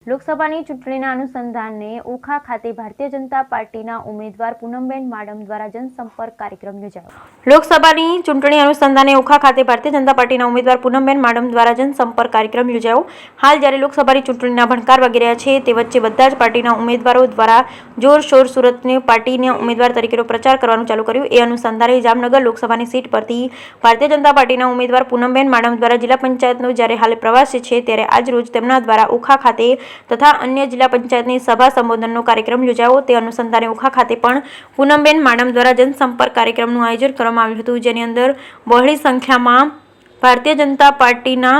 લોકસભાની ચૂંટણીના અનુસંધાને ઓખા ખાતે ભારતીય જનતા પાર્ટીના ઉમેદવાર પૂનમબેન માડમ દ્વારા જનસંપર્ક કાર્યક્રમ યોજાયો. લોકસભાની ચૂંટણી અનુસંધાને ઓખા ખાતે ભારતીય જનતા પાર્ટીના ઉમેદવાર પૂનમબેન માડમ દ્વારા જનસંપર્ક કાર્યક્રમ યોજાયો. હાલ જ્યારે લોકસભાની ચૂંટણીના ભણકાર વાગી રહ્યા છે તે વચ્ચે બધા જ પાર્ટીના ઉમેદવારો દ્વારા જોરશોર સુરતની પાર્ટીના ઉમેદવાર તરીકેનો પ્રચાર કરવાનું ચાલુ કર્યું. એ અનુસંધાને જામનગર લોકસભાની સીટ પરથી ભારતીય જનતા પાર્ટીના ઉમેદવાર પૂનમબેન માડમ દ્વારા જિલ્લા પંચાયતનો જ્યારે હાલ પ્રવાસે છે ત્યારે આજરોજ તેમના દ્વારા ઓખા ખાતે તથા અન્ય જિલ્લા પંચાયતની સભા સંબોધનનો કાર્યક્રમ યોજાયો. તે અનુસંધાને ઓખા ખાતે પણ પૂનમબેન માડમ દ્વારા જનસંપર્ક કાર્યક્રમનું આયોજન કરવામાં આવ્યું હતું, જેની અંદર બહોળી સંખ્યામાં ભારતીય જનતા પાર્ટીના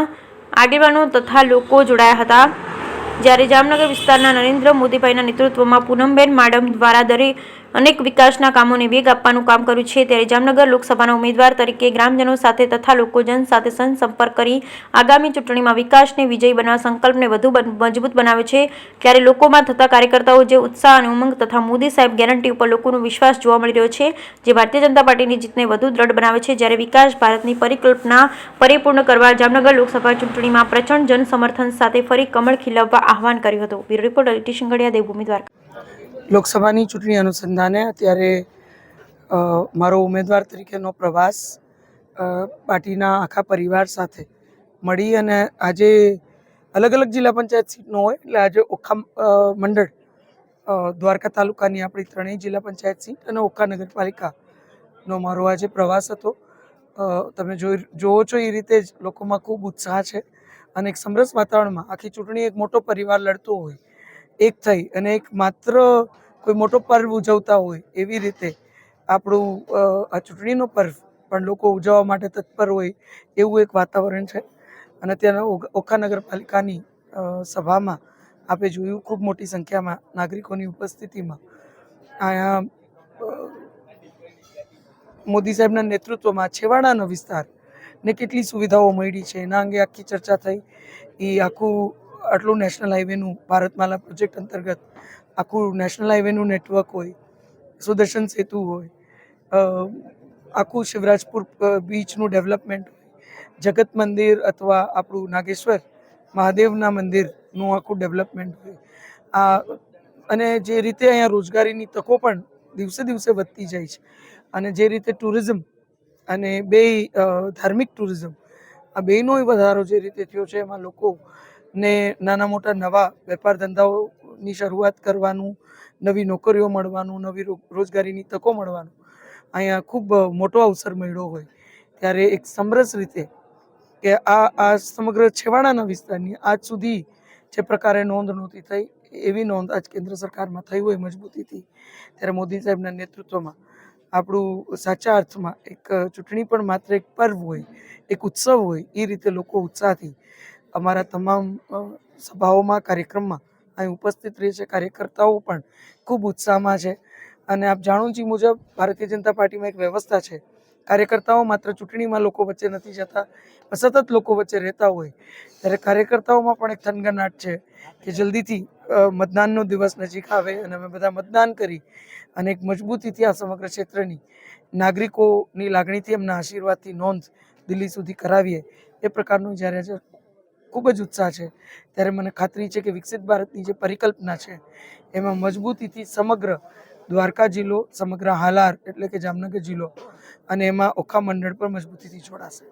આગેવાનો તથા લોકો જોડાયા હતા. જ્યારે જામનગર વિસ્તારના નરેન્દ્ર મોદીભાઈના નેતૃત્વમાં પૂનમબેન માડમ દ્વારા અનેક વિકાસના કામોને વેગ આપવાનું કામ કર્યું છે. ત્યારે જામનગર લોકસભાના ઉમેદવાર તરીકે ગ્રામજનો સાથે તથા લોકોજન સાથે સંપર્ક કરી આગામી ચૂંટણીમાં વિકાસને વિજયી બનાવવા સંકલ્પને વધુ મજબૂત બનાવે છે. ત્યારે લોકોમાં થતા કાર્યકર્તાઓ જે ઉત્સાહ અને ઉમંગ તથા મોદી સાહેબ ગેરંટી ઉપર લોકોનો વિશ્વાસ જોવા મળી રહ્યો છે, જે ભારતીય જનતા પાર્ટીની જીતને વધુ દ્રઢ બનાવે છે. જ્યારે વિકાસ ભારતની પરિકલ્પના પરિપૂર્ણ કરવા જામનગર લોકસભા ચૂંટણીમાં પ્રચંડ જન સમર્થન સાથે ફરી કમળ ખીલવવા આહવાન કર્યું હતું. બ્યુરો રિપોર્ટર લીટી શિંગડિયા, દેવભૂમિ દ્વારકા. લોકસભાની ચૂંટણી અનુસંધાને અત્યારે મારો ઉમેદવાર તરીકેનો પ્રવાસ પાર્ટીના આખા પરિવાર સાથે મળી અને આજે અલગ અલગ જિલ્લા પંચાયત સીટનો હોય એટલે આજે ઓખા મંડળ દ્વારકા તાલુકાની આપણી ત્રણેય જિલ્લા પંચાયત સીટ અને ઓખા નગરપાલિકાનો મારો આજે પ્રવાસ હતો. તમે જોવો છો એ રીતે જ લોકોમાં ખૂબ ઉત્સાહ છે અને એક સમરસ વાતાવરણમાં આખી ચૂંટણી એક મોટો પરિવાર લડતો હોય એક થઈ અને એક માત્ર કોઈ મોટો પર્વ ઉજવતા હોય એવી રીતે આપણું આ ચૂંટણીનો પર્વ પણ લોકો ઉજવવા માટે તત્પર હોય એવું એક વાતાવરણ છે. અને ત્યાંના ઓખા નગરપાલિકાની સભામાં આપણે જોયું ખૂબ મોટી સંખ્યામાં નાગરિકોની ઉપસ્થિતિમાં અહીંયા મોદી સાહેબના નેતૃત્વમાં છેવાડાનો વિસ્તાર ને કેટલી સુવિધાઓ મળી છે એના અંગે આખી ચર્ચા થઈ. એ આટલું નેશનલ હાઈવેનું ભારતમાલા પ્રોજેક્ટ અંતર્ગત આખું નેશનલ હાઈવેનું નેટવર્ક હોય, સુદર્શન સેતુ હોય, આખું શિવરાજપુર બીચનું ડેવલપમેન્ટ હોય, જગત મંદિર અથવા આપણું નાગેશ્વર મહાદેવના મંદિરનું આખું ડેવલપમેન્ટ હોય. અને જે રીતે અહીંયા રોજગારીની તકો પણ દિવસે દિવસે વધતી જાય છે અને જે રીતે ટુરિઝમ અને ધાર્મિક ટુરિઝમ આ બેયનો વધારો જે રીતે થયો છે એમાં લોકોને નાના મોટા નવા વેપાર ધંધાઓની શરૂઆત કરવાનું, નવી નોકરીઓ મળવાનું, નવી રોજગારીની તકો મળવાનું અહીંયા ખૂબ મોટો અવસર મળ્યો હોય ત્યારે એક સમરસ રીતે કે આ સમગ્ર છેવાડાના વિસ્તારની આજ સુધી જે પ્રકારે નોંધ નહોતી થઈ એવી નોંધ આજ કેન્દ્ર સરકારમાં થઈ હોય મજબૂતીથી, ત્યારે મોદી સાહેબના નેતૃત્વમાં આપણું સાચા અર્થમાં એક ચૂંટણી પણ માત્ર એક પર્વ હોય, એક ઉત્સવ હોય એ રીતે લોકો ઉત્સાહથી અમારા તમામ સભાઓમાં કાર્યક્રમમાં અહીં ઉપસ્થિત રહે છે. કાર્યકર્તાઓ પણ ખૂબ ઉત્સાહમાં છે અને આપ જાણો છો મુજબ ભારતીય જનતા પાર્ટીમાં એક વ્યવસ્થા છે. કાર્યકર્તાઓ માત્ર ચૂંટણીમાં લોકો વચ્ચે નથી જતા, સતત લોકો વચ્ચે રહેતા હોય ત્યારે કાર્યકર્તાઓમાં પણ એક થનગનાટ છે કે જલ્દીથી મતદાનનો દિવસ નજીક આવે અને અમે બધા મતદાન કરી અને એક મજબૂતીથી આ સમગ્ર ક્ષેત્રની નાગરિકોની લાગણીથી એમના આશીર્વાદથી નોંધ દિલ્હી સુધી કરાવીએ એ પ્રકારનો જ્યારે ખૂબ જ ઉત્સાહ છે. ત્યારે મને ખાતરી છે કે વિકસિત ભારતની જે પરિકલ્પના છે એમાં મજબૂતીથી સમગ્ર દ્વારકા જિલ્લો, સમગ્ર હાલાર એટલે કે જામનગર જિલ્લો અને એમાં ઓખા મંડળ પર મજબૂતીથી જોડાશે.